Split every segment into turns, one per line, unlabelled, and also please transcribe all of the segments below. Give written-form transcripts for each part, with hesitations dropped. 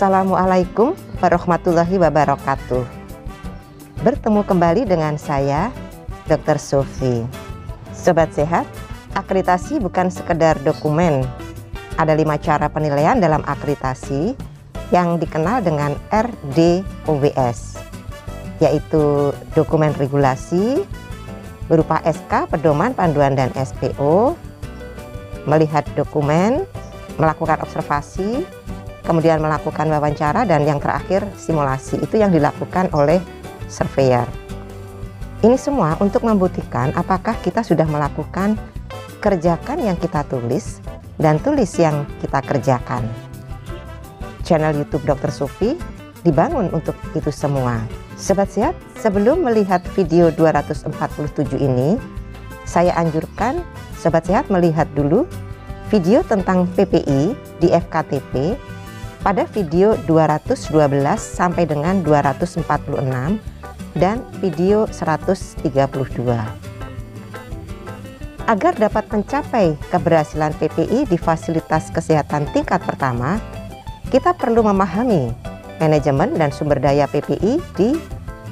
Assalamualaikum warahmatullahi wabarakatuh. Bertemu kembali dengan saya, Dr. Sofi. Sobat sehat, akreditasi bukan sekedar dokumen. Ada 5 cara penilaian dalam akreditasi yang dikenal dengan RDOWS, yaitu dokumen regulasi berupa SK, pedoman, panduan, dan SPO, melihat dokumen, melakukan observasi, kemudian melakukan wawancara, dan yang terakhir simulasi. Itu yang dilakukan oleh surveyor. Ini semua untuk membuktikan apakah kita sudah melakukan kerjakan yang kita tulis dan tulis yang kita kerjakan. Channel YouTube Dr. Sofi dibangun untuk itu semua. Sobat sehat, sebelum melihat video 247 ini, saya anjurkan sobat sehat melihat dulu video tentang PPI di FKTP pada video 212 sampai dengan 246 dan video 132. Agar dapat mencapai keberhasilan PPI di fasilitas kesehatan tingkat pertama, kita perlu memahami manajemen dan sumber daya PPI di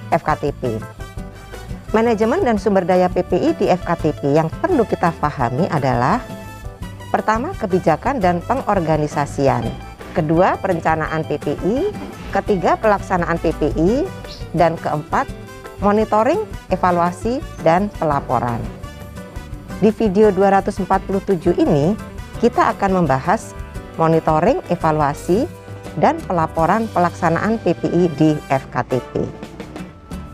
FKTP. Manajemen dan sumber daya PPI di FKTP yang perlu kita pahami adalah: pertama, kebijakan dan pengorganisasian; kedua, perencanaan PPI; ketiga, pelaksanaan PPI; dan keempat, monitoring, evaluasi, dan pelaporan. Di video 247 ini, kita akan membahas monitoring, evaluasi, dan pelaporan pelaksanaan PPI di FKTP.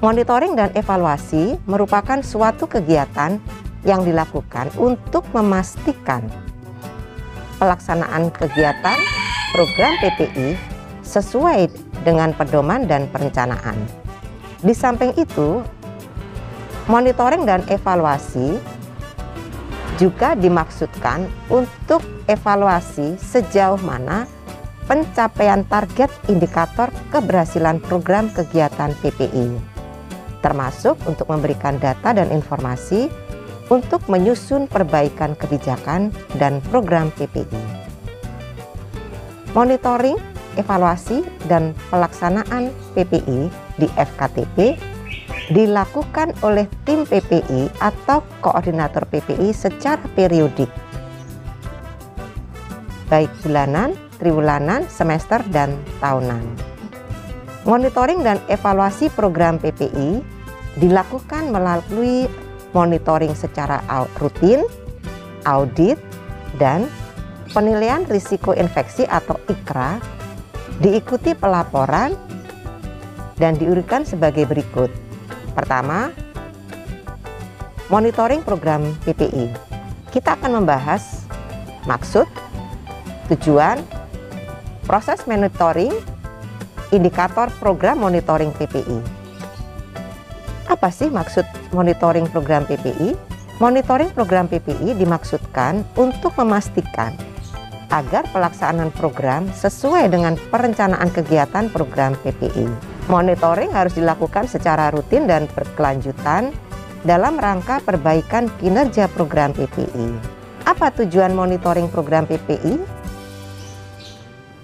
Monitoring dan evaluasi merupakan suatu kegiatan yang dilakukan untuk memastikan pelaksanaan kegiatan program PPI sesuai dengan pedoman dan perencanaan. Di samping itu, monitoring dan evaluasi juga dimaksudkan untuk evaluasi sejauh mana pencapaian target indikator keberhasilan program kegiatan PPI, termasuk untuk memberikan data dan informasi untuk menyusun perbaikan kebijakan dan program PPI. Monitoring, evaluasi, dan pelaksanaan PPI di FKTP dilakukan oleh tim PPI atau koordinator PPI secara periodik, baik bulanan, triwulan, semester, dan tahunan. Monitoring dan evaluasi program PPI dilakukan melalui monitoring secara rutin, audit, dan penilaian risiko infeksi atau IKRA, diikuti pelaporan dan diurutkan sebagai berikut. Pertama, monitoring program PPI. Kita akan membahas maksud, tujuan, proses monitoring, indikator program monitoring PPI. Apa sih maksud monitoring program PPI? Monitoring program PPI dimaksudkan untuk memastikan agar pelaksanaan program sesuai dengan perencanaan kegiatan program PPI. Monitoring harus dilakukan secara rutin dan berkelanjutan dalam rangka perbaikan kinerja program PPI. Apa tujuan monitoring program PPI?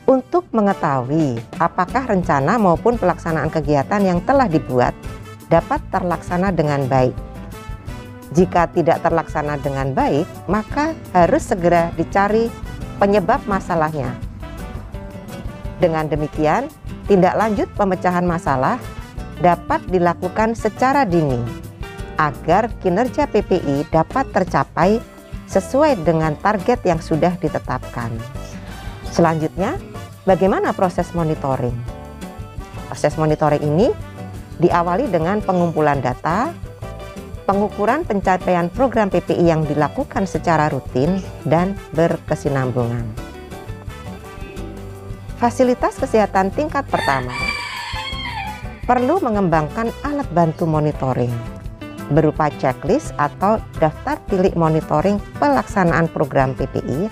Untuk mengetahui apakah rencana maupun pelaksanaan kegiatan yang telah dibuat dapat terlaksana dengan baik. Jika tidak terlaksana dengan baik, maka harus segera dicari penyebab masalahnya. Dengan demikian, tindak lanjut pemecahan masalah dapat dilakukan secara dini agar kinerja PPI dapat tercapai sesuai dengan target yang sudah ditetapkan. Selanjutnya, bagaimana proses monitoring? Proses monitoring ini diawali dengan pengumpulan data, pengukuran pencapaian program PPI yang dilakukan secara rutin dan berkesinambungan. Fasilitas kesehatan tingkat pertama perlu mengembangkan alat bantu monitoring berupa checklist atau daftar tilik monitoring pelaksanaan program PPI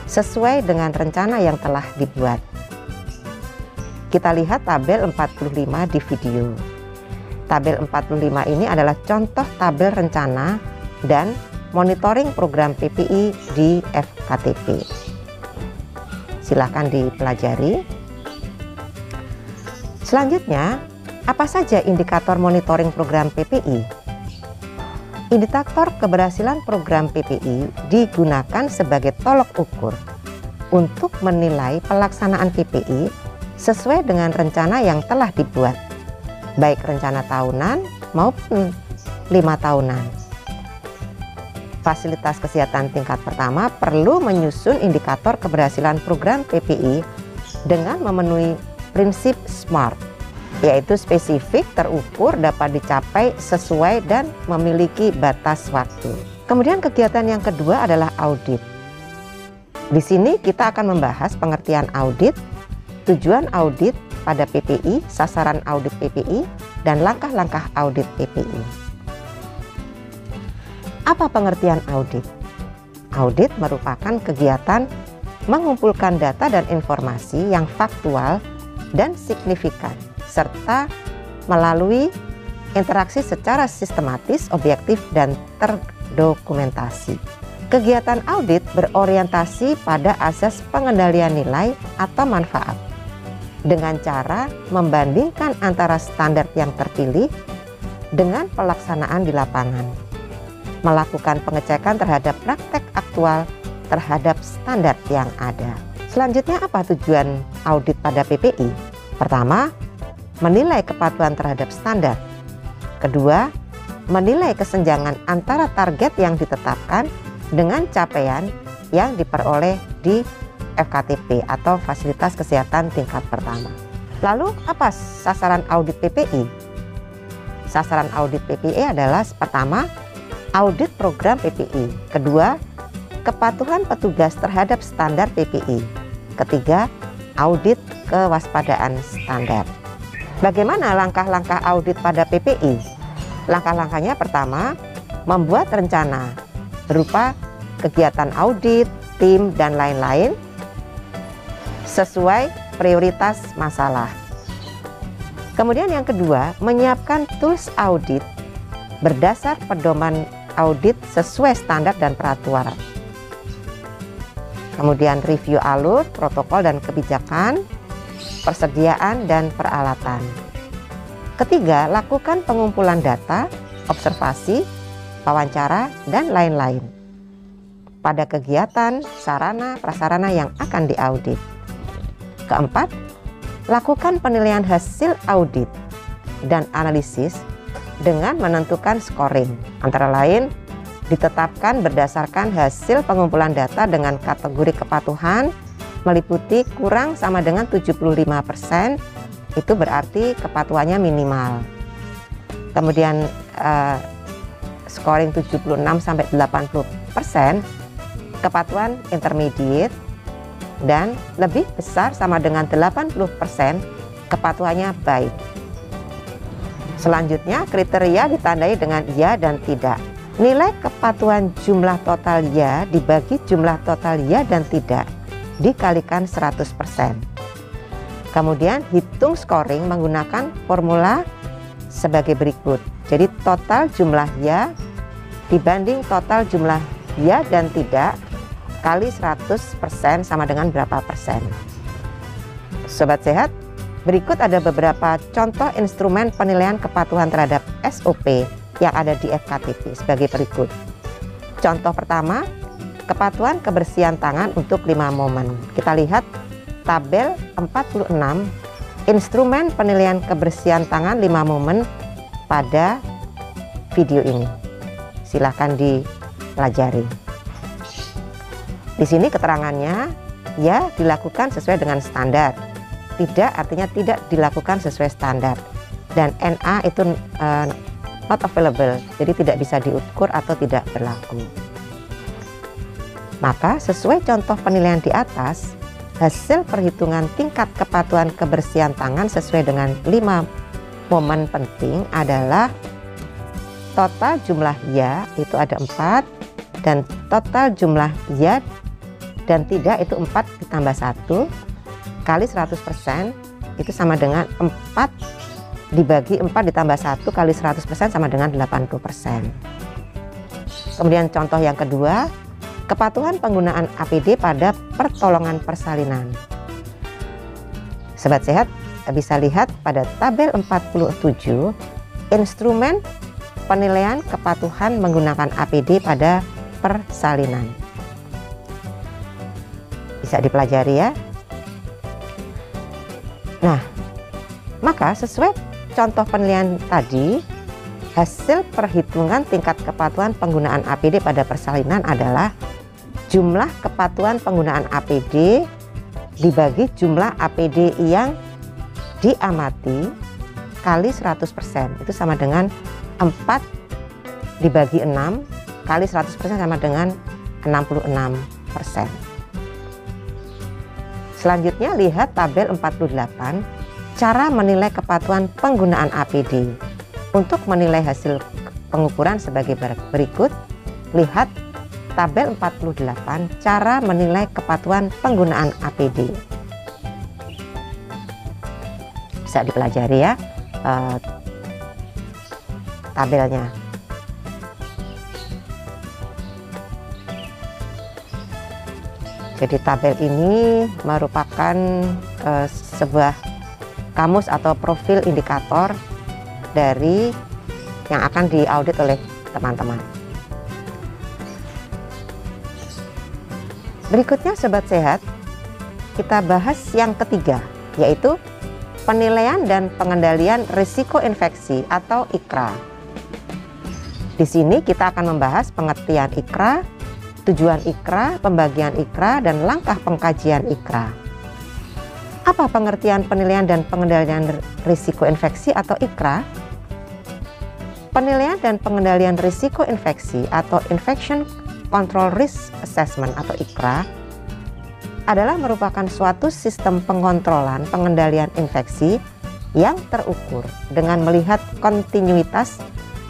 sesuai dengan rencana yang telah dibuat. Kita lihat tabel 45 di video. Tabel 45 ini adalah contoh tabel rencana dan monitoring program PPI di FKTP. Silakan dipelajari. Selanjutnya, apa saja indikator monitoring program PPI? Indikator keberhasilan program PPI digunakan sebagai tolok ukur untuk menilai pelaksanaan PPI sesuai dengan rencana yang telah dibuat, baik rencana tahunan maupun 5 tahunan. Fasilitas kesehatan tingkat pertama perlu menyusun indikator keberhasilan program PPI dengan memenuhi prinsip SMART, yaitu spesifik, terukur, dapat dicapai, sesuai, dan memiliki batas waktu. Kemudian kegiatan yang kedua adalah audit. Di sini kita akan membahas pengertian audit, tujuan audit pada PPI, sasaran audit PPI, dan langkah-langkah audit PPI. Apa pengertian audit? Audit merupakan kegiatan mengumpulkan data dan informasi yang faktual dan signifikan, serta melalui interaksi secara sistematis, objektif, dan terdokumentasi. Kegiatan audit berorientasi pada asas pengendalian nilai atau manfaat dengan cara membandingkan antara standar yang terpilih dengan pelaksanaan di lapangan, melakukan pengecekan terhadap praktek aktual terhadap standar yang ada. Selanjutnya, apa tujuan audit pada PPI? Pertama, menilai kepatuhan terhadap standar. Kedua, menilai kesenjangan antara target yang ditetapkan dengan capaian yang diperoleh di FKTP atau Fasilitas Kesehatan Tingkat Pertama. Lalu, apa sasaran audit PPI? Sasaran audit PPI adalah pertama, audit program PPI. Kedua, kepatuhan petugas terhadap standar PPI. Ketiga, audit kewaspadaan standar. Bagaimana langkah-langkah audit pada PPI? Langkah-langkahnya pertama, membuat rencana berupa kegiatan audit, tim, dan lain-lain sesuai prioritas masalah. Kemudian yang kedua, menyiapkan tools audit berdasar pedoman audit sesuai standar dan peraturan. Kemudian review alur, protokol, dan kebijakan, persediaan, dan peralatan. Ketiga, lakukan pengumpulan data, observasi, wawancara, dan lain-lain pada kegiatan, sarana, prasarana yang akan diaudit. Keempat, lakukan penilaian hasil audit dan analisis dengan menentukan scoring, antara lain ditetapkan berdasarkan hasil pengumpulan data dengan kategori kepatuhan meliputi kurang sama dengan 75%, itu berarti kepatuhannya minimal. Kemudian scoring 76-80%, kepatuhan intermediate, dan lebih besar sama dengan 80%, kepatuhannya baik. Selanjutnya, kriteria ditandai dengan ya dan tidak. Nilai kepatuhan jumlah total ya dibagi jumlah total ya dan tidak dikalikan 100%. Kemudian hitung scoring menggunakan formula sebagai berikut. Jadi total jumlah ya dibanding total jumlah ya dan tidak kali 100% sama dengan berapa persen. Sobat sehat, berikut ada beberapa contoh instrumen penilaian kepatuhan terhadap SOP yang ada di FKTP sebagai berikut. Contoh pertama, kepatuhan kebersihan tangan untuk 5 momen. Kita lihat tabel 46, instrumen penilaian kebersihan tangan 5 momen pada video ini. Silahkan dipelajari. Di sini keterangannya, ya dilakukan sesuai dengan standar. Tidak artinya tidak dilakukan sesuai standar. Dan NA itu not available, jadi tidak bisa diukur atau tidak berlaku. Maka sesuai contoh penilaian di atas, hasil perhitungan tingkat kepatuhan kebersihan tangan sesuai dengan 5 momen penting adalah total jumlah ya itu ada 4, dan total jumlah ya dan tidak itu 4 ditambah 1 kali 100% itu sama dengan 4 dibagi 4 ditambah 1 kali 100% sama dengan 80%. Kemudian contoh yang kedua, kepatuhan penggunaan APD pada pertolongan persalinan. Sobat sehat, Kita bisa lihat pada tabel 47 instrumen penilaian kepatuhan menggunakan APD pada persalinan. Bisa dipelajari ya. Nah, maka sesuai contoh penilaian tadi, hasil perhitungan tingkat kepatuhan penggunaan APD pada persalinan adalah jumlah kepatuhan penggunaan APD dibagi jumlah APD yang diamati kali 100%. Itu sama dengan 4 dibagi 6 kali 100% sama dengan 66%. Selanjutnya lihat tabel 48, cara menilai kepatuhan penggunaan APD. Untuk menilai hasil pengukuran sebagai berikut, lihat tabel 48, cara menilai kepatuhan penggunaan APD. Bisa dipelajari ya tabelnya. Jadi tabel ini merupakan sebuah kamus atau profil indikator dari yang akan diaudit oleh teman-teman. Berikutnya Sobat Sehat, kita bahas yang ketiga, yaitu penilaian dan pengendalian risiko infeksi atau IKRA. Di sini kita akan membahas pengertian IKRA, tujuan IKRA, pembagian IKRA, dan langkah pengkajian IKRA. Apa pengertian penilaian dan pengendalian risiko infeksi atau IKRA? Penilaian dan pengendalian risiko infeksi atau Infection Control Risk Assessment atau IKRA adalah merupakan suatu sistem pengontrolan pengendalian infeksi yang terukur dengan melihat kontinuitas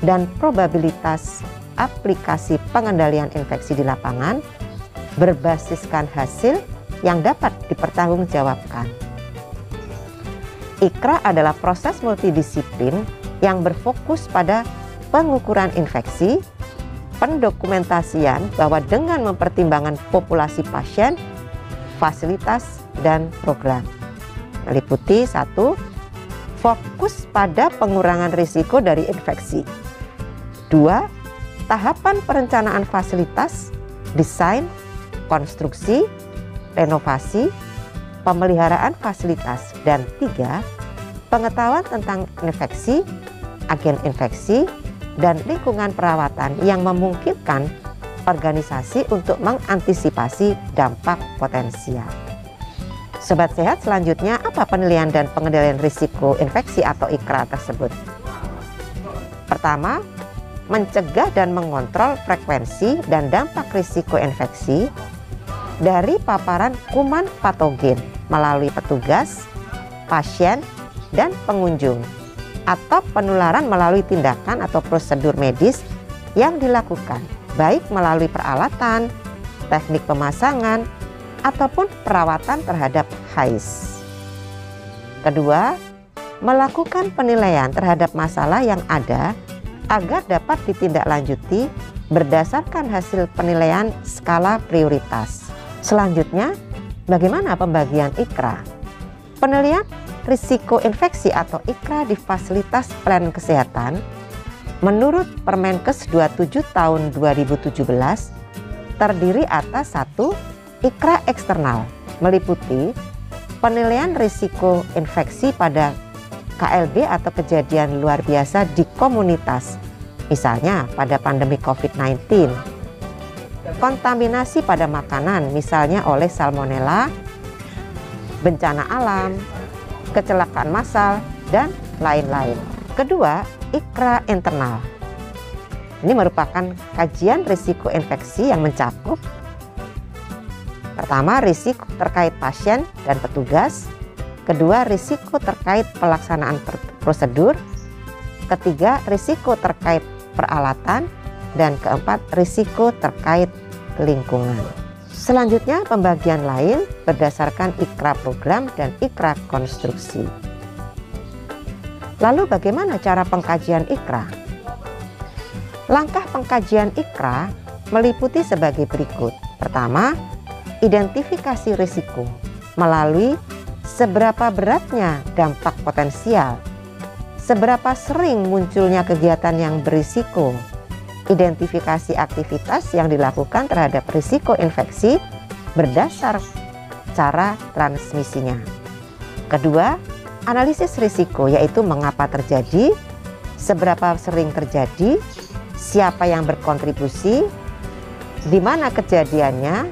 dan probabilitas aplikasi pengendalian infeksi di lapangan berbasiskan hasil yang dapat dipertanggungjawabkan. IKRA adalah proses multidisiplin yang berfokus pada pengukuran infeksi, pendokumentasian bahwa dengan mempertimbangkan populasi pasien, fasilitas, dan program. Meliputi 1. Fokus pada pengurangan risiko dari infeksi. 2. Tahapan perencanaan fasilitas, desain, konstruksi, renovasi, pemeliharaan fasilitas. Dan 3. Pengetahuan tentang infeksi, agen infeksi, dan lingkungan perawatan yang memungkinkan organisasi untuk mengantisipasi dampak potensial. Sobat Sehat, selanjutnya apa penilaian dan pengendalian risiko infeksi atau IKRA tersebut? Pertama, mencegah dan mengontrol frekuensi dan dampak risiko infeksi dari paparan kuman patogen melalui petugas, pasien, dan pengunjung, atau penularan melalui tindakan atau prosedur medis yang dilakukan, baik melalui peralatan, teknik pemasangan, ataupun perawatan terhadap HAIS. Kedua, melakukan penilaian terhadap masalah yang ada agar dapat ditindaklanjuti berdasarkan hasil penilaian skala prioritas. Selanjutnya, bagaimana pembagian IKRA? Penilaian risiko infeksi atau IKRA di fasilitas pelayanan kesehatan menurut Permenkes 27 tahun 2017 terdiri atas 1. IKRA eksternal, meliputi penilaian risiko infeksi pada KLB atau kejadian luar biasa di komunitas, misalnya pada pandemi COVID-19, kontaminasi pada makanan, misalnya oleh salmonella, bencana alam, kecelakaan massal, dan lain-lain. Kedua, IKRA internal. Ini merupakan kajian risiko infeksi yang mencakup pertama, risiko terkait pasien dan petugas. Kedua, risiko terkait pelaksanaan prosedur. Ketiga, risiko terkait peralatan. Dan keempat, risiko terkait lingkungan. Selanjutnya, pembagian lain berdasarkan IKRA program dan IKRA konstruksi. Lalu bagaimana cara pengkajian IKRA? Langkah pengkajian IKRA meliputi sebagai berikut. Pertama, identifikasi risiko melalui seberapa beratnya dampak potensial, seberapa sering munculnya kegiatan yang berisiko, identifikasi aktivitas yang dilakukan terhadap risiko infeksi berdasar cara transmisinya. Kedua, analisis risiko, yaitu mengapa terjadi, seberapa sering terjadi, siapa yang berkontribusi, di mana kejadiannya,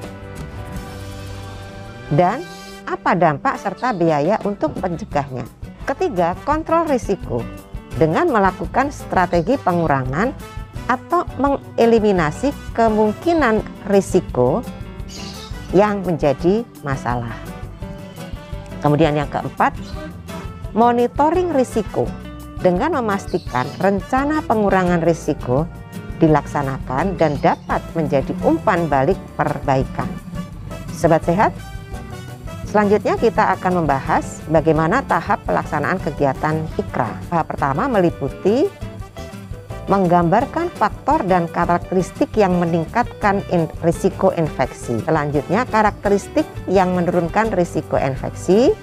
dan apa dampak serta biaya untuk mencegahnya. Ketiga, kontrol risiko dengan melakukan strategi pengurangan atau mengeliminasi kemungkinan risiko yang menjadi masalah. Kemudian yang keempat, monitoring risiko dengan memastikan rencana pengurangan risiko dilaksanakan dan dapat menjadi umpan balik perbaikan. Sobat sehat, selanjutnya kita akan membahas bagaimana tahap pelaksanaan kegiatan IKRA. Tahap pertama meliputi menggambarkan faktor dan karakteristik yang meningkatkan risiko infeksi. Selanjutnya, karakteristik yang menurunkan risiko infeksi.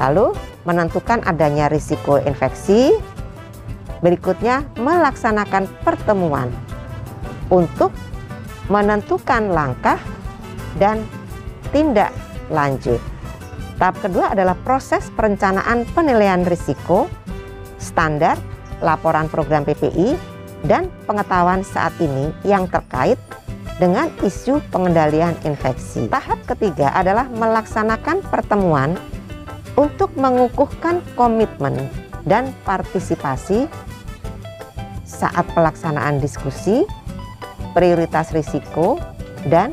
Lalu, menentukan adanya risiko infeksi. Berikutnya, melaksanakan pertemuan untuk menentukan langkah dan tindak lanjut. Tahap kedua adalah proses perencanaan penilaian risiko, standar, laporan program PPI, dan pengetahuan saat ini yang terkait dengan isu pengendalian infeksi. Tahap ketiga adalah melaksanakan pertemuan untuk mengukuhkan komitmen dan partisipasi saat pelaksanaan diskusi, prioritas risiko, dan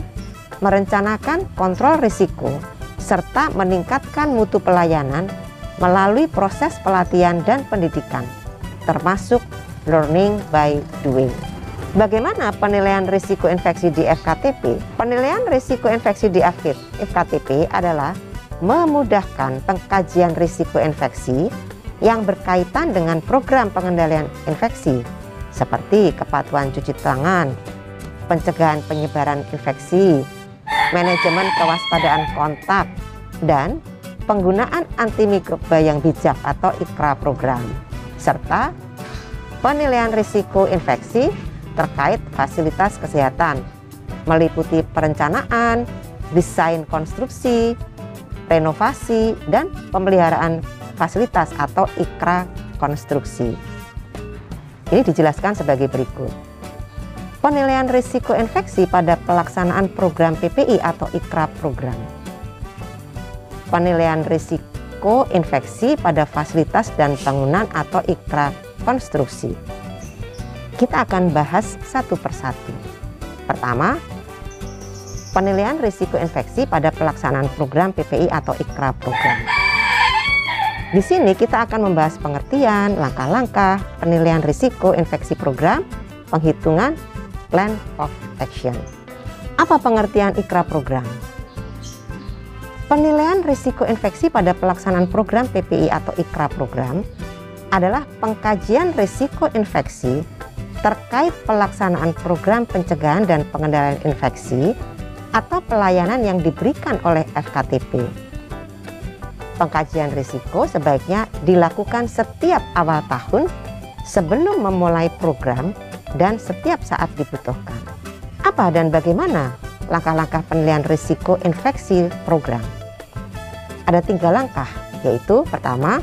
merencanakan kontrol risiko, serta meningkatkan mutu pelayanan melalui proses pelatihan dan pendidikan, termasuk learning by doing. Bagaimana penilaian risiko infeksi di FKTP? Penilaian risiko infeksi di FKTP adalah memudahkan pengkajian risiko infeksi yang berkaitan dengan program pengendalian infeksi, seperti kepatuhan cuci tangan, pencegahan penyebaran infeksi, manajemen kewaspadaan kontak, dan penggunaan antimikroba yang bijak atau IKRA program, serta penilaian risiko infeksi terkait fasilitas kesehatan, meliputi perencanaan, desain konstruksi, renovasi, dan pemeliharaan fasilitas atau IKRA konstruksi. Ini dijelaskan sebagai berikut. Penilaian risiko infeksi pada pelaksanaan program PPI atau IKRA program. Penilaian risiko infeksi pada fasilitas dan bangunan atau IKRA konstruksi. Kita akan bahas satu persatu. Pertama, penilaian risiko infeksi pada pelaksanaan program PPI atau IKRA program. Di sini kita akan membahas pengertian, langkah-langkah, penilaian risiko infeksi program, penghitungan plan of action. Apa pengertian IKRA program? Penilaian risiko infeksi pada pelaksanaan program PPI atau IKRA program adalah pengkajian risiko infeksi terkait pelaksanaan program pencegahan dan pengendalian infeksi atau pelayanan yang diberikan oleh FKTP. Pengkajian risiko sebaiknya dilakukan setiap awal tahun sebelum memulai program dan setiap saat dibutuhkan. Apa dan bagaimana langkah-langkah penilaian risiko infeksi program? Ada 3 langkah, yaitu pertama,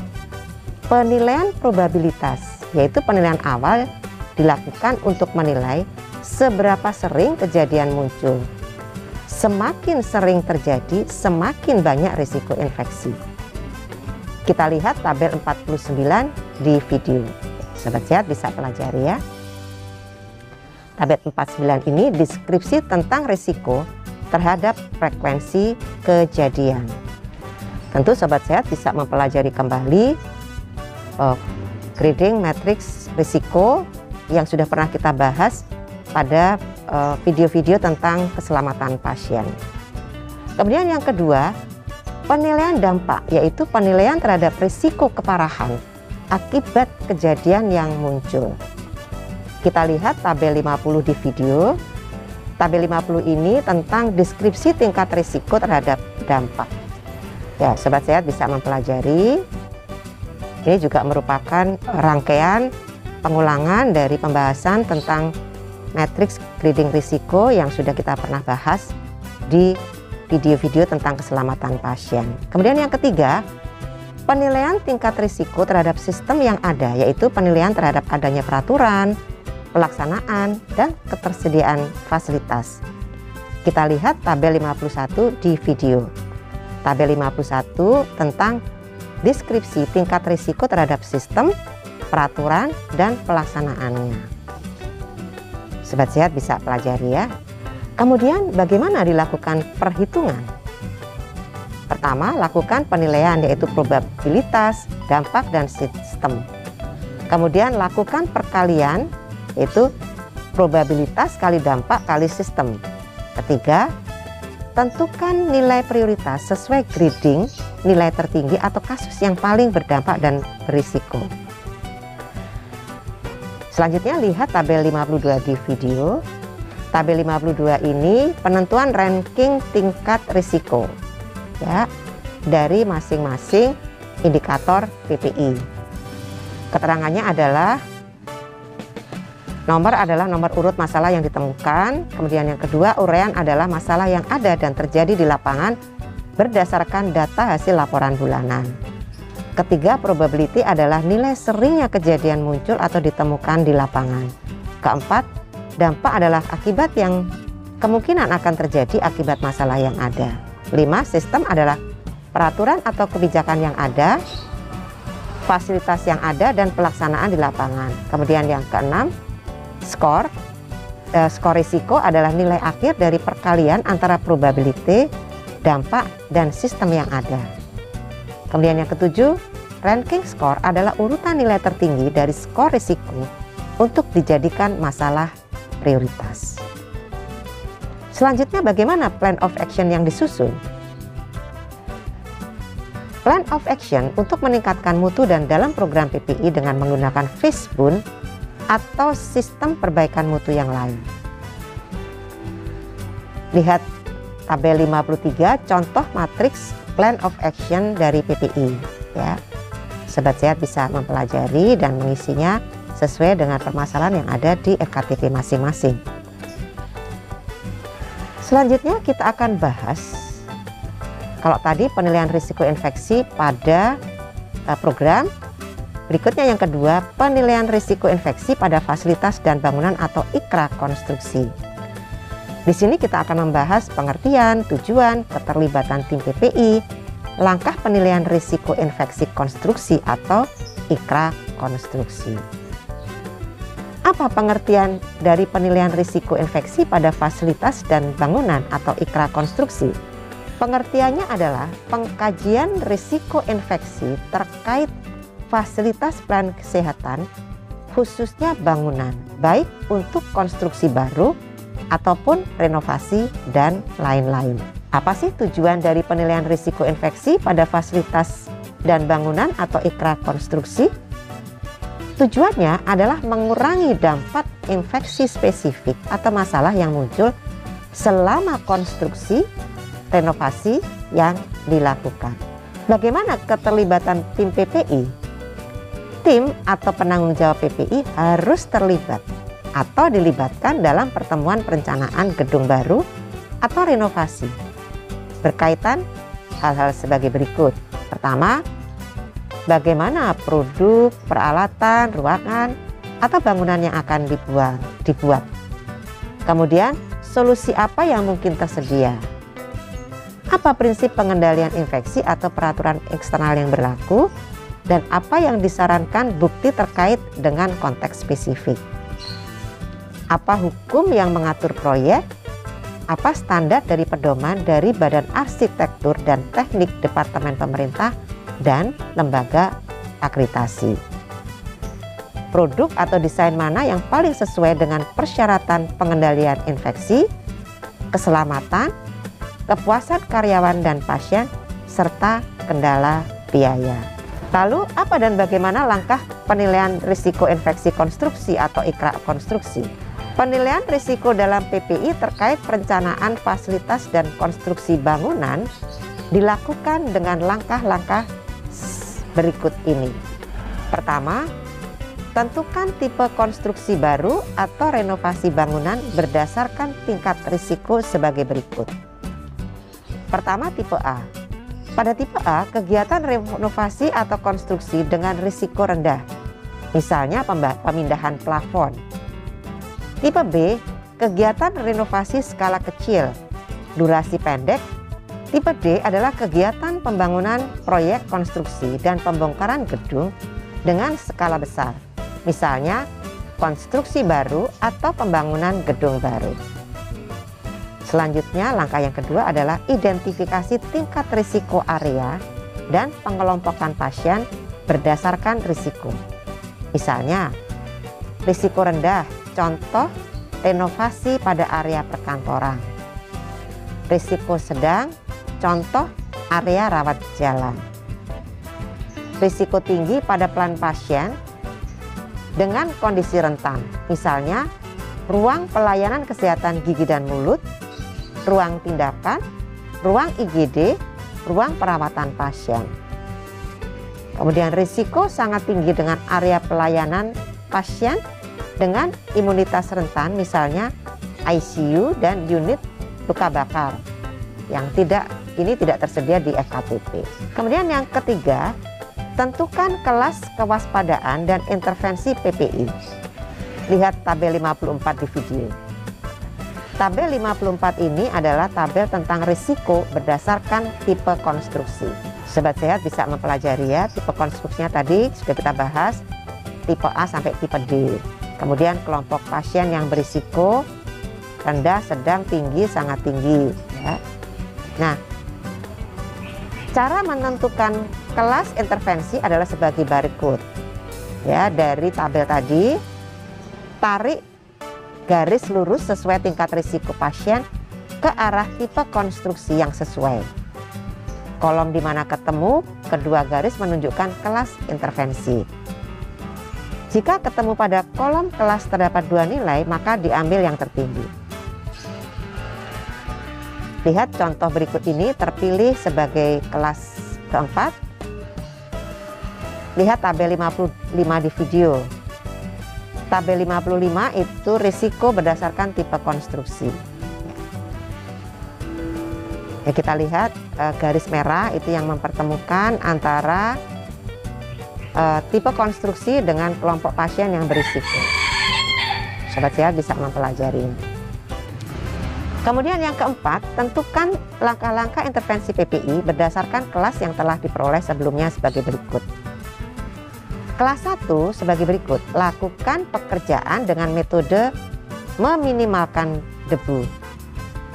penilaian probabilitas, yaitu penilaian awal dilakukan untuk menilai seberapa sering kejadian muncul. Semakin sering terjadi, semakin banyak risiko infeksi. Kita lihat tabel 49 di video. Sobat sehat bisa pelajari ya. Tabel 49 ini deskripsi tentang risiko terhadap frekuensi kejadian. Tentu sobat sehat bisa mempelajari kembali grading matriks risiko yang sudah pernah kita bahas pada video-video tentang keselamatan pasien. Kemudian yang kedua, penilaian dampak, yaitu penilaian terhadap risiko keparahan akibat kejadian yang muncul. Kita lihat tabel 50 di video. Tabel 50 ini tentang deskripsi tingkat risiko terhadap dampak. Ya, Sobat Sehat bisa mempelajari. Ini juga merupakan rangkaian pengulangan dari pembahasan tentang matriks grading risiko yang sudah kita pernah bahas di video-video tentang keselamatan pasien. Kemudian yang ketiga, penilaian tingkat risiko terhadap sistem yang ada, yaitu penilaian terhadap adanya peraturan, pelaksanaan, dan ketersediaan fasilitas. Kita lihat tabel 51 di video. Tabel 51 tentang deskripsi tingkat risiko terhadap sistem, peraturan, dan pelaksanaannya. Sobat Sehat bisa pelajari ya. Kemudian bagaimana dilakukan perhitungan? Pertama, lakukan penilaian yaitu probabilitas, dampak, dan sistem. Kemudian lakukan perkalian yaitu probabilitas kali dampak kali sistem. Ketiga, tentukan nilai prioritas sesuai grading nilai tertinggi atau kasus yang paling berdampak dan berisiko. Selanjutnya lihat tabel 52 di video. Tabel 52 ini penentuan ranking tingkat risiko ya dari masing-masing indikator PPI. Keterangannya adalah nomor urut masalah yang ditemukan, kemudian yang kedua uraian adalah masalah yang ada dan terjadi di lapangan berdasarkan data hasil laporan bulanan. Ketiga, probability adalah nilai seringnya kejadian muncul atau ditemukan di lapangan. Keempat, dampak adalah akibat yang kemungkinan akan terjadi akibat masalah yang ada. 5, sistem adalah peraturan atau kebijakan yang ada, fasilitas yang ada, dan pelaksanaan di lapangan. Kemudian yang keenam, skor risiko adalah nilai akhir dari perkalian antara probability, dampak, dan sistem yang ada. Kemudian yang ketujuh, ranking skor adalah urutan nilai tertinggi dari skor risiko untuk dijadikan masalah prioritas. Selanjutnya bagaimana plan of action yang disusun? Plan of action untuk meningkatkan mutu dan dalam program PPI dengan menggunakan Fishbone atau sistem perbaikan mutu yang lain. Lihat tabel 53 contoh matriks plan of action dari PPI ya. Sobat Sehat bisa mempelajari dan mengisinya sesuai dengan permasalahan yang ada di FKTP masing-masing. Selanjutnya kita akan bahas kalau tadi penilaian risiko infeksi pada program. Berikutnya yang kedua, penilaian risiko infeksi pada fasilitas dan bangunan atau IKRA konstruksi. Di sini kita akan membahas pengertian, tujuan, keterlibatan tim PPI, langkah penilaian risiko infeksi konstruksi atau IKRA konstruksi. Apa pengertian dari penilaian risiko infeksi pada fasilitas dan bangunan atau IKRA konstruksi? Pengertiannya adalah pengkajian risiko infeksi terkait fasilitas pelayanan kesehatan khususnya bangunan, baik untuk konstruksi baru ataupun renovasi dan lain-lain. Apa sih tujuan dari penilaian risiko infeksi pada fasilitas dan bangunan atau IKRA konstruksi? Tujuannya adalah mengurangi dampak infeksi spesifik atau masalah yang muncul selama konstruksi renovasi yang dilakukan. Bagaimana keterlibatan tim PPI? Tim atau penanggung jawab PPI harus terlibat atau dilibatkan dalam pertemuan perencanaan gedung baru atau renovasi. Berkaitan hal-hal sebagai berikut. Pertama, bagaimana produk, peralatan, ruangan, atau bangunan yang akan dibuat. Kemudian, solusi apa yang mungkin tersedia? Apa prinsip pengendalian infeksi atau peraturan eksternal yang berlaku? Dan apa yang disarankan bukti terkait dengan konteks spesifik? Apa hukum yang mengatur proyek? Apa standar dari pedoman dari Badan Arsitektur dan Teknik Departemen Pemerintah dan lembaga akreditasi? Produk atau desain mana yang paling sesuai dengan persyaratan pengendalian infeksi, keselamatan, kepuasan karyawan dan pasien, serta kendala biaya? Lalu apa dan bagaimana langkah penilaian risiko infeksi konstruksi atau IKRA konstruksi? Penilaian risiko dalam PPI terkait perencanaan fasilitas dan konstruksi bangunan Dilakukan dengan langkah-langkah berikut ini. Pertama, tentukan tipe konstruksi baru atau renovasi bangunan berdasarkan tingkat risiko sebagai berikut. Pertama, tipe A. Pada tipe A, kegiatan renovasi atau konstruksi dengan risiko rendah, misalnya pemindahan plafon. Tipe B, kegiatan renovasi skala kecil, durasi pendek. Tipe D adalah kegiatan pembangunan proyek konstruksi dan pembongkaran gedung dengan skala besar, misalnya konstruksi baru atau pembangunan gedung baru. Selanjutnya, langkah yang kedua adalah identifikasi tingkat risiko area dan pengelompokan pasien berdasarkan risiko. Misalnya, risiko rendah, contoh renovasi pada area perkantoran. Risiko sedang, contoh area rawat jalan. Risiko tinggi pada plan pasien dengan kondisi rentan, misalnya ruang pelayanan kesehatan gigi dan mulut, ruang tindakan, ruang IGD, ruang perawatan pasien. Kemudian risiko sangat tinggi dengan area pelayanan pasien dengan imunitas rentan, misalnya ICU dan unit luka bakar yang ini tidak tersedia di FKTP. Kemudian yang ketiga, tentukan kelas kewaspadaan dan intervensi PPI. Lihat tabel 54 di video. Tabel 54 ini adalah tabel tentang risiko berdasarkan tipe konstruksi. Sobat Sehat bisa mempelajari ya, tipe konstruksinya tadi sudah kita bahas, tipe A sampai tipe D. Kemudian kelompok pasien yang berisiko rendah, sedang, tinggi, sangat tinggi ya. Nah, cara menentukan kelas intervensi adalah sebagai berikut. Ya, dari tabel tadi, tarik garis lurus sesuai tingkat risiko pasien ke arah tipe konstruksi yang sesuai. Kolom di mana ketemu, kedua garis menunjukkan kelas intervensi. Jika ketemu pada kolom kelas terdapat dua nilai, maka diambil yang tertinggi. Lihat contoh berikut ini terpilih sebagai kelas keempat. Lihat tabel 55 di video. Tabel 55 itu risiko berdasarkan tipe konstruksi. Ya, kita lihat garis merah itu yang mempertemukan antara tipe konstruksi dengan kelompok pasien yang berisiko. Sobat Sehat bisa mempelajari ini. Kemudian yang keempat, tentukan langkah-langkah intervensi PPI berdasarkan kelas yang telah diperoleh sebelumnya sebagai berikut. Kelas 1 sebagai berikut, lakukan pekerjaan dengan metode meminimalkan debu.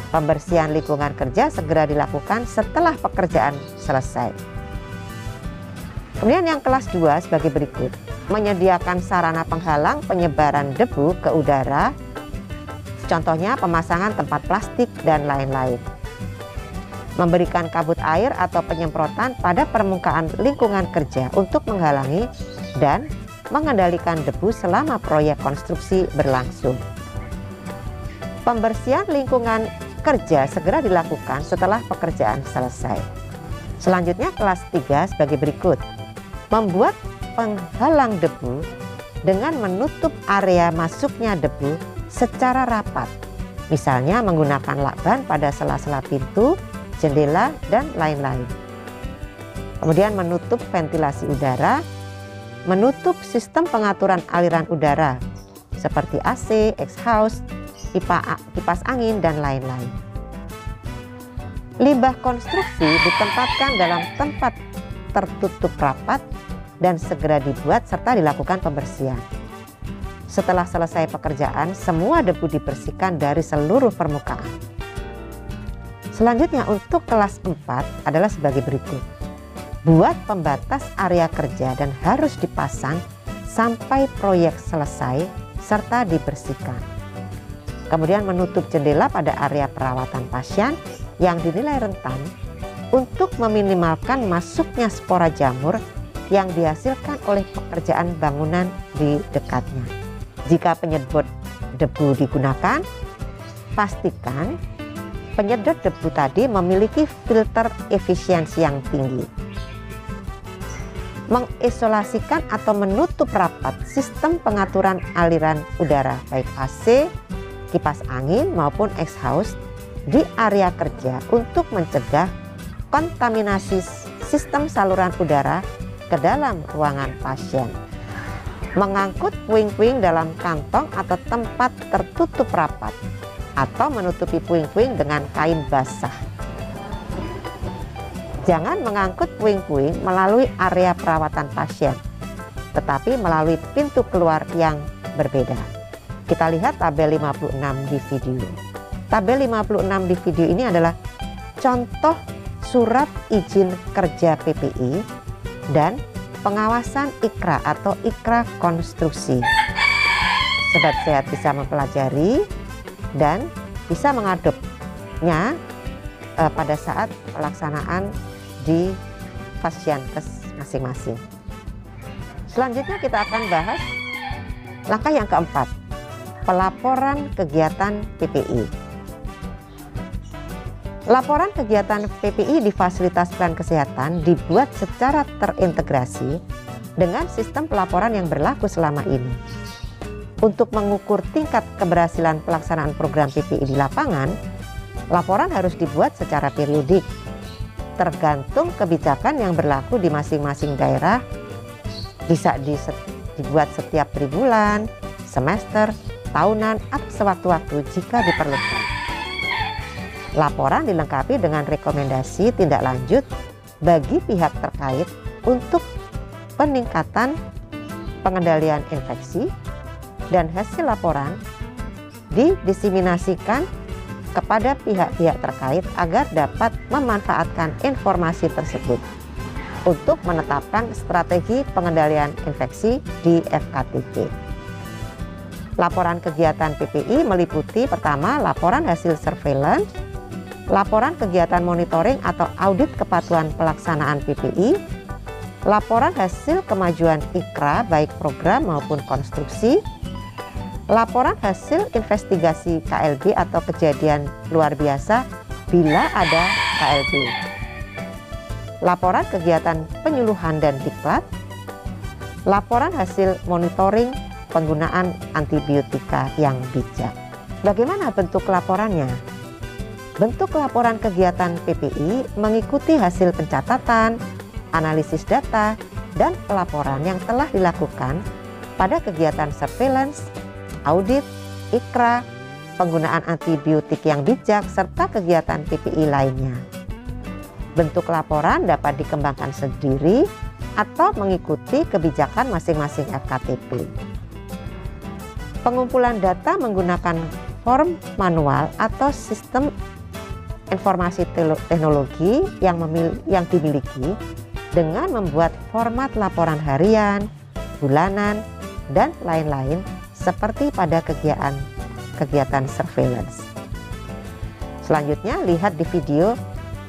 Pembersihan lingkungan kerja segera dilakukan setelah pekerjaan selesai. Kemudian yang kelas 2 sebagai berikut, menyediakan sarana penghalang penyebaran debu ke udara, contohnya pemasangan tempat plastik dan lain-lain. Memberikan kabut air atau penyemprotan pada permukaan lingkungan kerja untuk menghalangi dan mengendalikan debu selama proyek konstruksi berlangsung. Pembersihan lingkungan kerja segera dilakukan setelah pekerjaan selesai. Selanjutnya kelas 3 sebagai berikut. Membuat penghalang debu dengan menutup area masuknya debu secara rapat, misalnya menggunakan lakban pada sela-sela pintu, jendela, dan lain-lain. Kemudian menutup ventilasi udara, menutup sistem pengaturan aliran udara seperti AC, exhaust, kipas angin, dan lain-lain. Limbah konstruksi ditempatkan dalam tempat tertutup rapat dan segera dibuat serta dilakukan pembersihan. Setelah selesai pekerjaan, semua debu dibersihkan dari seluruh permukaan. Selanjutnya untuk kelas 4 adalah sebagai berikut. Buat pembatas area kerja dan harus dipasang sampai proyek selesai serta dibersihkan. Kemudian menutup jendela pada area perawatan pasien yang dinilai rentan untuk meminimalkan masuknya spora jamur yang dihasilkan oleh pekerjaan bangunan di dekatnya. Jika penyedot debu digunakan, pastikan Penyedot debu tadi memiliki filter efisiensi yang tinggi. Mengisolasikan atau menutup rapat sistem pengaturan aliran udara baik AC, kipas angin maupun exhaust di area kerja untuk mencegah kontaminasi sistem saluran udara ke dalam ruangan pasien. Mengangkut puing-puing dalam kantong atau tempat tertutup rapat atau menutupi puing-puing dengan kain basah. Jangan mengangkut puing-puing melalui area perawatan pasien, tetapi melalui pintu keluar yang berbeda. Kita lihat tabel 56 di video. Tabel 56 di video ini adalah contoh surat izin kerja PPI dan pengawasan IKRA atau IKRA konstruksi. Sobat sehat bisa mempelajari dan bisa mengadopnya pada saat pelaksanaan di fashiankes masing-masing. Selanjutnya kita akan bahas langkah yang keempat, pelaporan kegiatan PPI. Laporan kegiatan PPI di fasilitas pelayanan kesehatan dibuat secara terintegrasi dengan sistem pelaporan yang berlaku selama ini. Untuk mengukur tingkat keberhasilan pelaksanaan program PPI di lapangan, laporan harus dibuat secara periodik, tergantung kebijakan yang berlaku di masing-masing daerah. Bisa dibuat setiap 3 bulan, semester, tahunan, atau sewaktu-waktu jika diperlukan. Laporan dilengkapi dengan rekomendasi tindak lanjut bagi pihak terkait untuk peningkatan pengendalian infeksi, dan hasil laporan didiseminasikan kepada pihak-pihak terkait agar dapat memanfaatkan informasi tersebut untuk menetapkan strategi pengendalian infeksi di FKTP. Laporan kegiatan PPI meliputi pertama, laporan hasil surveillance, laporan kegiatan monitoring atau audit kepatuhan pelaksanaan PPI, laporan hasil kemajuan IKRA baik program maupun konstruksi, laporan hasil investigasi KLB atau kejadian luar biasa bila ada KLB, laporan kegiatan penyuluhan dan diklat, laporan hasil monitoring penggunaan antibiotika yang bijak. Bagaimana bentuk laporannya? Bentuk laporan kegiatan PPI mengikuti hasil pencatatan, analisis data, dan pelaporan yang telah dilakukan pada kegiatan surveillance, audit, IKRA, penggunaan antibiotik yang bijak, serta kegiatan PPI lainnya. Bentuk laporan dapat dikembangkan sendiri atau mengikuti kebijakan masing-masing FKTP. Pengumpulan data menggunakan form manual atau sistem informasi teknologi yang dimiliki dengan membuat format laporan harian, bulanan, dan lain-lain seperti pada kegiatan surveillance. Selanjutnya lihat di video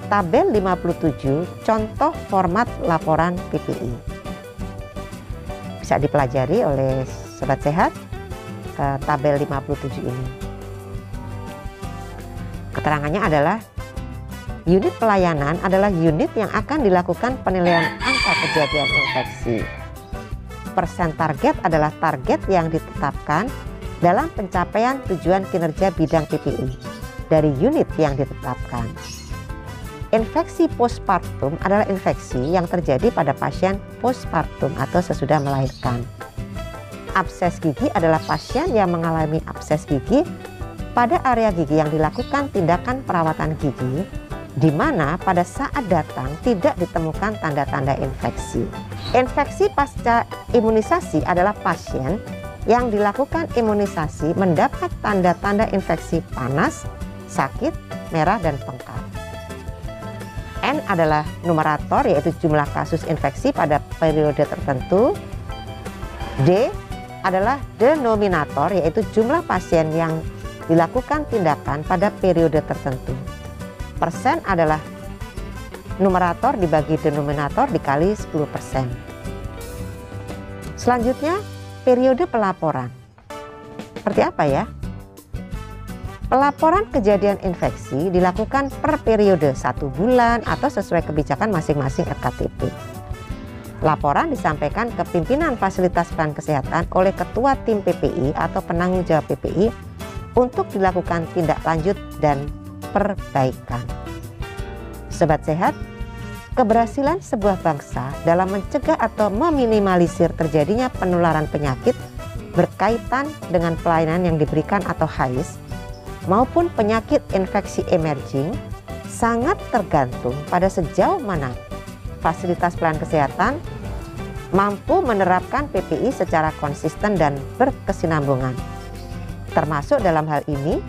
tabel 57 contoh format laporan PPI. Bisa dipelajari oleh sobat sehat tabel 57 ini. Keterangannya adalah unit pelayanan adalah unit yang akan dilakukan penilaian angka kejadian infeksi. Persen target adalah target yang ditetapkan dalam pencapaian tujuan kinerja bidang PPI dari unit yang ditetapkan. Infeksi postpartum adalah infeksi yang terjadi pada pasien postpartum atau sesudah melahirkan. Abses gigi adalah pasien yang mengalami abses gigi pada area gigi yang dilakukan tindakan perawatan gigi, di mana pada saat datang tidak ditemukan tanda-tanda infeksi. Infeksi pasca imunisasi adalah pasien yang dilakukan imunisasi mendapat tanda-tanda infeksi panas, sakit, merah, dan bengkak. N adalah numerator, yaitu jumlah kasus infeksi pada periode tertentu. D adalah denominator, yaitu jumlah pasien yang dilakukan tindakan pada periode tertentu. Persen adalah numerator dibagi denominator dikali 10%. Selanjutnya, periode pelaporan. Seperti apa ya? Pelaporan kejadian infeksi dilakukan per periode 1 bulan atau sesuai kebijakan masing-masing FKTP. Laporan disampaikan ke pimpinan fasilitas pelayanan kesehatan oleh ketua tim PPI atau penanggung jawab PPI untuk dilakukan tindak lanjut dan perbaikan. Sobat sehat, keberhasilan sebuah bangsa dalam mencegah atau meminimalisir terjadinya penularan penyakit berkaitan dengan pelayanan yang diberikan atau HIS maupun penyakit infeksi emerging sangat tergantung pada sejauh mana fasilitas pelayanan kesehatan mampu menerapkan PPI secara konsisten dan berkesinambungan. Termasuk dalam hal ini,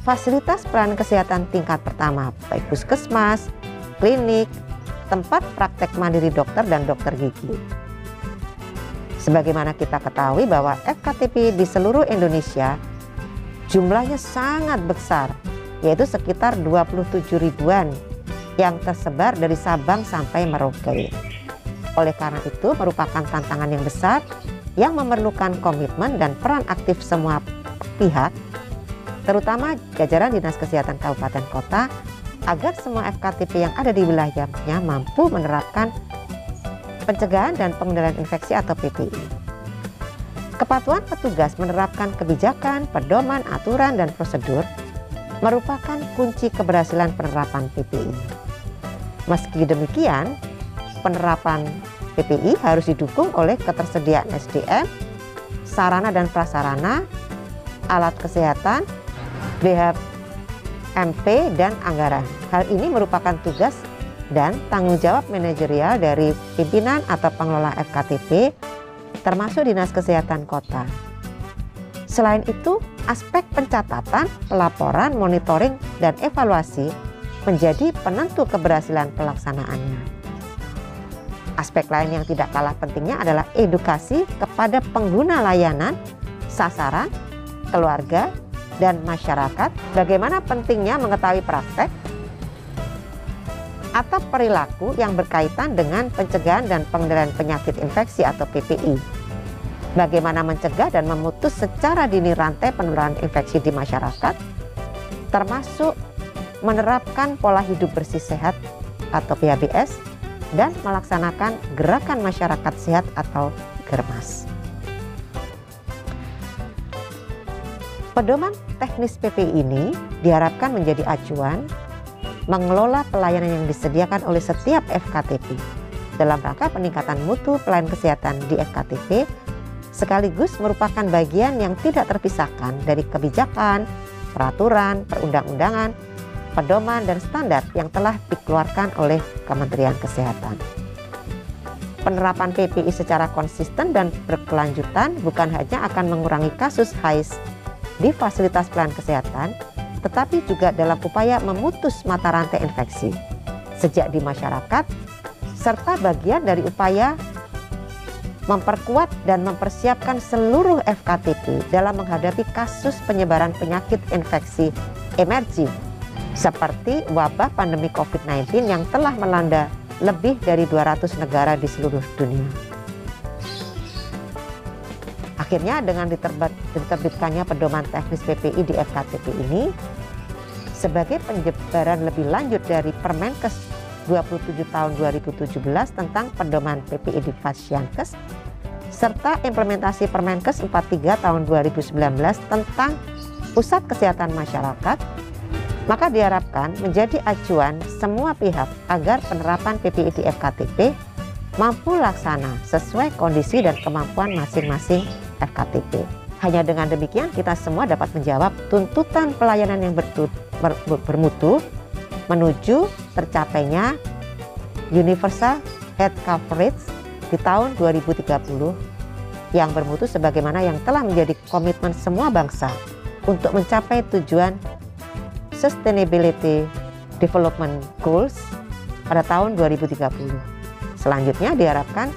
fasilitas pelayanan kesehatan tingkat pertama, baik puskesmas, klinik, tempat praktek mandiri dokter dan dokter gigi. Sebagaimana kita ketahui bahwa FKTP di seluruh Indonesia jumlahnya sangat besar, yaitu sekitar 27 ribuan yang tersebar dari Sabang sampai Merauke. Oleh karena itu merupakan tantangan yang besar yang memerlukan komitmen dan peran aktif semua pihak, terutama jajaran Dinas Kesehatan Kabupaten Kota, agar semua FKTP yang ada di wilayahnya mampu menerapkan pencegahan dan pengendalian infeksi atau PPI. Kepatuhan petugas menerapkan kebijakan, pedoman, aturan, dan prosedur merupakan kunci keberhasilan penerapan PPI. Meski demikian, penerapan PPI harus didukung oleh ketersediaan SDM, sarana dan prasarana, alat kesehatan, BHMP, dan anggaran. Hal ini merupakan tugas dan tanggung jawab manajerial dari pimpinan atau pengelola FKTP, termasuk Dinas Kesehatan Kota. Selain itu, aspek pencatatan, pelaporan, monitoring, dan evaluasi menjadi penentu keberhasilan pelaksanaannya. Aspek lain yang tidak kalah pentingnya adalah edukasi kepada pengguna layanan, sasaran, keluarga, dan masyarakat, bagaimana pentingnya mengetahui praktek atau perilaku yang berkaitan dengan pencegahan dan pengendalian penyakit infeksi atau PPI. Bagaimana mencegah dan memutus secara dini rantai penularan infeksi di masyarakat, termasuk menerapkan pola hidup bersih sehat atau PHBS dan melaksanakan gerakan masyarakat sehat atau GERMAS. Pedoman teknis PPI ini diharapkan menjadi acuan mengelola pelayanan yang disediakan oleh setiap FKTP dalam rangka peningkatan mutu pelayanan kesehatan di FKTP, sekaligus merupakan bagian yang tidak terpisahkan dari kebijakan, peraturan, perundang-undangan, pedoman, dan standar yang telah dikeluarkan oleh Kementerian Kesehatan. Penerapan PPI secara konsisten dan berkelanjutan bukan hanya akan mengurangi kasus HIS di fasilitas pelayanan kesehatan, tetapi juga dalam upaya memutus mata rantai infeksi sejak di masyarakat, serta bagian dari upaya memperkuat dan mempersiapkan seluruh FKTP dalam menghadapi kasus penyebaran penyakit infeksi emerging seperti wabah pandemi COVID-19 yang telah melanda lebih dari 200 negara di seluruh dunia. Akhirnya dengan diterbitkannya pedoman teknis PPI di FKTP ini, sebagai penyebaran lebih lanjut dari Permenkes 27 tahun 2017 tentang pedoman PPI di Fasyankes, serta implementasi Permenkes 43 tahun 2019 tentang Pusat Kesehatan Masyarakat, maka diharapkan menjadi acuan semua pihak agar penerapan PPI di FKTP mampu laksana sesuai kondisi dan kemampuan masing-masing FKTP. Hanya dengan demikian kita semua dapat menjawab tuntutan pelayanan yang bermutu menuju tercapainya universal health coverage di tahun 2030 yang bermutu sebagaimana yang telah menjadi komitmen semua bangsa untuk mencapai tujuan Sustainability Development Goals pada tahun 2030. Selanjutnya diharapkan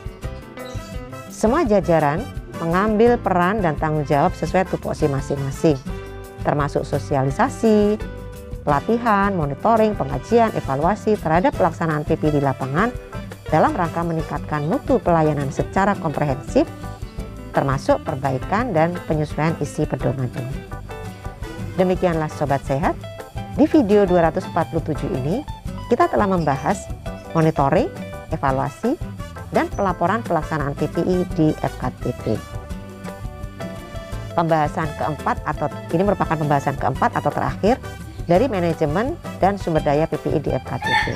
semua jajaran mengambil peran dan tanggung jawab sesuai tupoksi masing-masing, termasuk sosialisasi, pelatihan, monitoring, pengajian, evaluasi terhadap pelaksanaan PPI di lapangan dalam rangka meningkatkan mutu pelayanan secara komprehensif, termasuk perbaikan dan penyesuaian isi pedoman ini. Demikianlah Sobat Sehat, di video 247 ini kita telah membahas monitoring, evaluasi, dan pelaporan pelaksanaan PPI di FKTP. Pembahasan keempat ini merupakan pembahasan keempat atau terakhir dari manajemen dan sumber daya PPI di FKTP.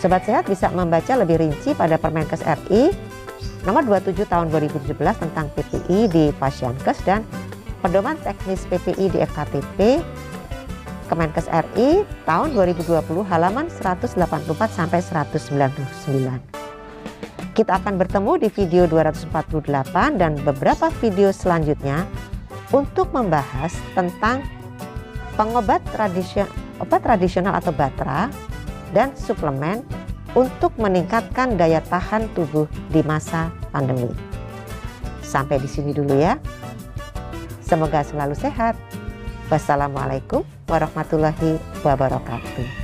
Sobat Sehat bisa membaca lebih rinci pada Permenkes RI nomor 27 tahun 2017 tentang PPI di Fasyankes dan Pedoman Teknis PPI di FKTP Kemenkes RI tahun 2020 halaman 184 sampai 199. Kita akan bertemu di video 248 dan beberapa video selanjutnya untuk membahas tentang obat tradisional atau batra dan suplemen untuk meningkatkan daya tahan tubuh di masa pandemi. Sampai di sini dulu ya. Semoga selalu sehat. Wassalamualaikum warahmatullahi wabarakatuh.